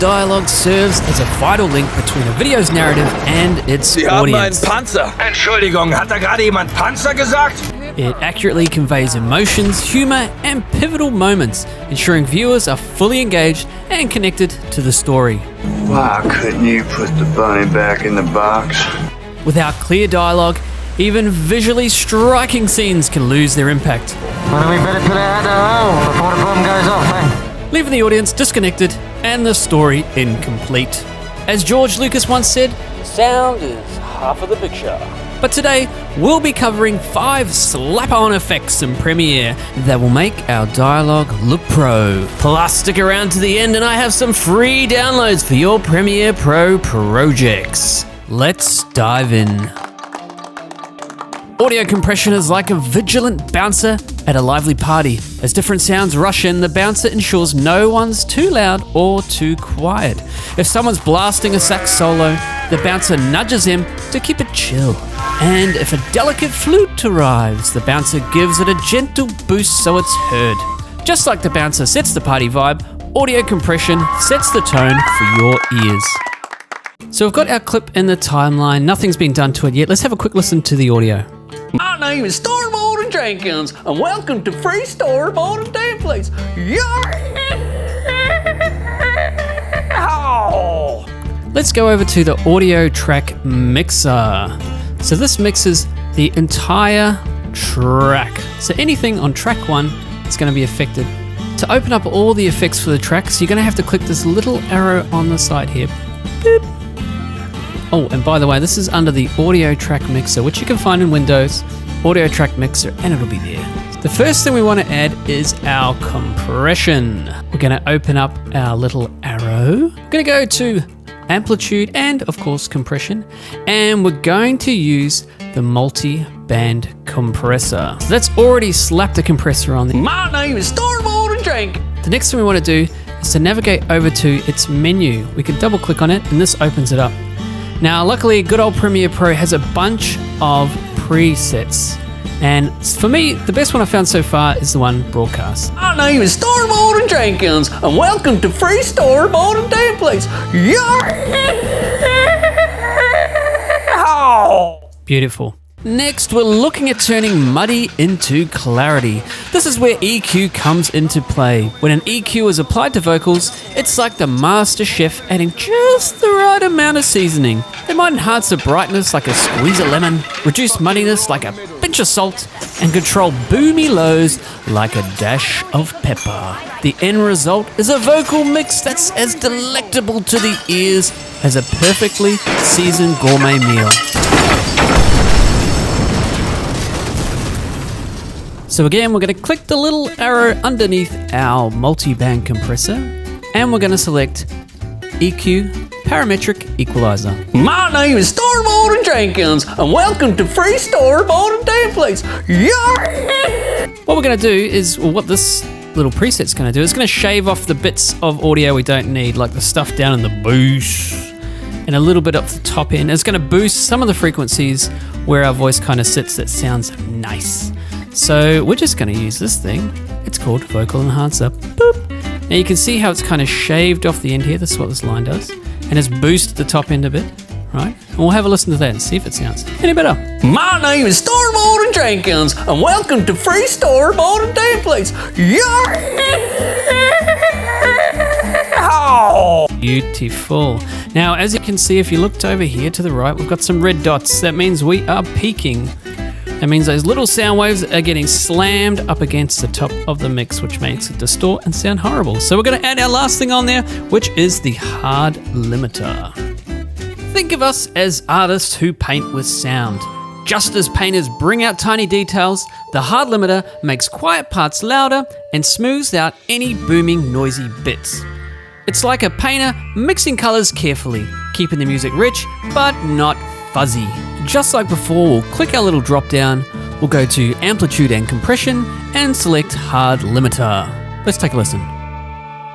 dialogue serves as a vital link between a video's narrative and its Sie haben einen audience. Panzer. Entschuldigung, hat da gerade jemand Panzer gesagt? It accurately conveys emotions, humor, and pivotal moments, ensuring viewers are fully engaged and connected to the story. Why couldn't you put the bunny back in the box? Without clear dialogue, even visually striking scenes can lose their impact, Well, we better put our head home before the bomb goes off, eh? leaving the audience disconnected and the story incomplete. As George Lucas once said, sound is half of the picture. But today, we'll be covering 5 slap-on effects in Premiere that will make our dialogue look pro. Plus, stick around to the end and I have some free downloads for your Premiere Pro projects. Let's dive in. Audio compression is like a vigilant bouncer at a lively party. As different sounds rush in, the bouncer ensures no one's too loud or too quiet. If someone's blasting a sax solo, the bouncer nudges him to keep it chill. And if a delicate flute arrives, the bouncer gives it a gentle boost so it's heard. Just like the bouncer sets the party vibe, audio compression sets the tone for your ears. So we've got our clip in the timeline, nothing's been done to it yet. Let's have a quick listen to the audio. My name is Starboard Jenkins, and welcome to Free Starboard Templates. Let's go over to the audio track mixer. So this mixes the entire track. So anything on track 1 is going to be affected. To open up all the effects for the tracks, you're going to have to click this little arrow on the side here. Boop. Oh, and by the way, this is under the audio track mixer, which you can find in Windows, audio track mixer, and it'll be there. The first thing we want to add is our compression. We're going to open up our little arrow. We're going to go to amplitude and, of course, compression, and we're going to use the multi-band compressor. So that's already slapped a compressor on there. My name is Starboard Jenkins. The next thing we want to do is to navigate over to its menu. We can double click on it and this opens it up. Now, luckily, good old Premiere Pro has a bunch of presets. And for me, the best one I've found so far is the one broadcast. My name is Starboard Jenkins, and welcome to Free Starboard Templates. Beautiful. Next, we're looking at turning muddy into clarity. This is where EQ comes into play. When an EQ is applied to vocals, it's like the master chef adding just the right amount of seasoning. It might enhance the brightness like a squeeze of lemon, reduce muddiness like a pinch of salt, and control boomy lows like a dash of pepper. The end result is a vocal mix that's as delectable to the ears as a perfectly seasoned gourmet meal. So again, we're going to click the little arrow underneath our multi-band compressor, and we're going to select EQ Parametric Equalizer. My name is Starboard Jenkins, and welcome to Free Starboard Templates. What we're going to do is, well, what this little preset's going to do is going to shave off the bits of audio we don't need, like the stuff down in the boost and a little bit up the top end. It's going to boost some of the frequencies where our voice kind of sits that sounds nice. So we're just going to use this thing. It's called Vocal Enhancer. Boop. Now you can see how it's kind of shaved off the end here. This is what this line does. And it's boosted the top end a bit, right? And we'll have a listen to that and see if it sounds any better. My name is Starboard Jenkins, and welcome to Free Starboard Templates. Beautiful. Now, as you can see, if you looked over here to the right, we've got some red dots. That means we are peaking. That means those little sound waves are getting slammed up against the top of the mix, which makes it distort and sound horrible. So we're going to add our last thing on there, which is the Hardlimiter. Think of us as artists who paint with sound. Just as painters bring out tiny details, the Hardlimiter makes quiet parts louder and smooths out any booming, noisy bits. It's like a painter mixing colors carefully, keeping the music rich, but not fuzzy. Just like before, we'll click our little drop down, we'll go to amplitude and compression, and select Hardlimiter. Let's take a listen.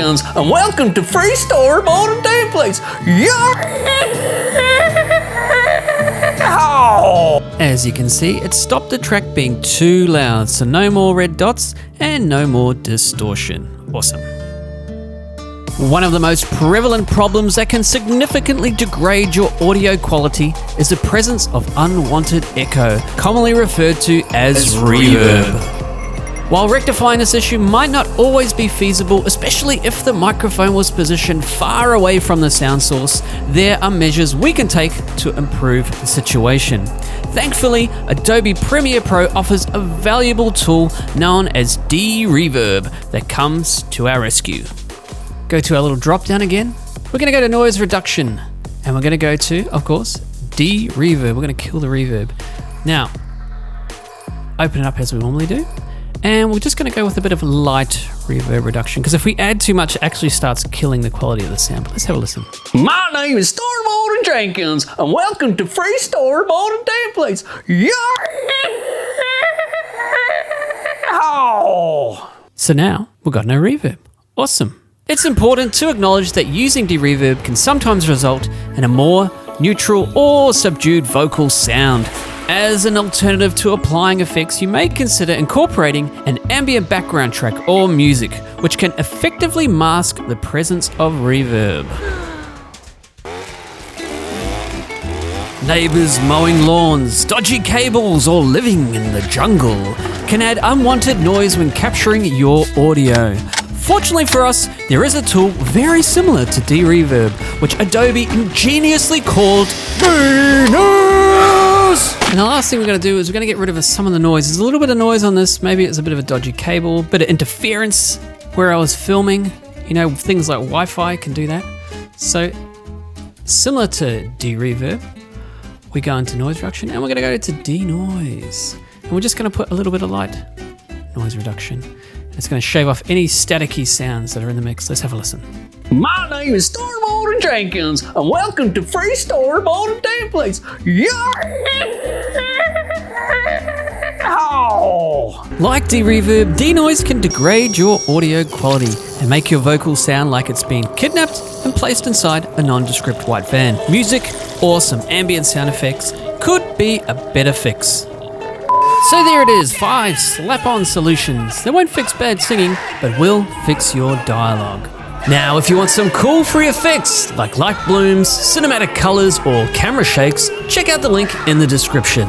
And welcome to Free Starboard Templates. As you can see, it stopped the track being too loud, so no more red dots and no more distortion. Awesome. One of the most prevalent problems that can significantly degrade your audio quality is the presence of unwanted echo, commonly referred to as reverb. While rectifying this issue might not always be feasible, especially if the microphone was positioned far away from the sound source, there are measures we can take to improve the situation. Thankfully, Adobe Premiere Pro offers a valuable tool known as D-Reverb that comes to our rescue. Go to our little drop down again. We're going to go to noise reduction, and we're going to go to, of course, D-Reverb. We're going to kill the reverb. Now, open it up as we normally do, and we're just going to go with a bit of light reverb reduction, because if we add too much, it actually starts killing the quality of the sound. But let's have a listen. My name is Storyboarding Jenkins, and welcome to Free Storyboarding Templates. Yeah! So now we've got no reverb. Awesome. It's important to acknowledge that using D-Reverb can sometimes result in a more neutral or subdued vocal sound. As an alternative to applying effects, you may consider incorporating an ambient background track or music, which can effectively mask the presence of reverb. Neighbors mowing lawns, dodgy cables, or living in the jungle can add unwanted noise when capturing your audio. Fortunately for us, there is a tool very similar to D-Reverb, which Adobe ingeniously called D-Noise. And the last thing we're going to do is we're going to get rid of some of the noise. There's a little bit of noise on this. Maybe it's a bit of a dodgy cable, bit of interference where I was filming. You know, things like Wi-Fi can do that. So similar to D-Reverb, we go into noise reduction and we're going to go to D-Noise. And we're just going to put a little bit of light noise reduction. It's going to shave off any staticky sounds that are in the mix. Let's have a listen. My name is Storyboarding Jenkins, and welcome to Free Storyboarding Templates. Yeah! Like D-Reverb, D-Noise can degrade your audio quality and make your vocals sound like it's been kidnapped and placed inside a nondescript white van. Music or some ambient sound effects could be a better fix. So there it is, 5 slap-on solutions. They won't fix bad singing, but will fix your dialogue. Now, if you want some cool free effects like light blooms, cinematic colors, or camera shakes, check out the link in the description.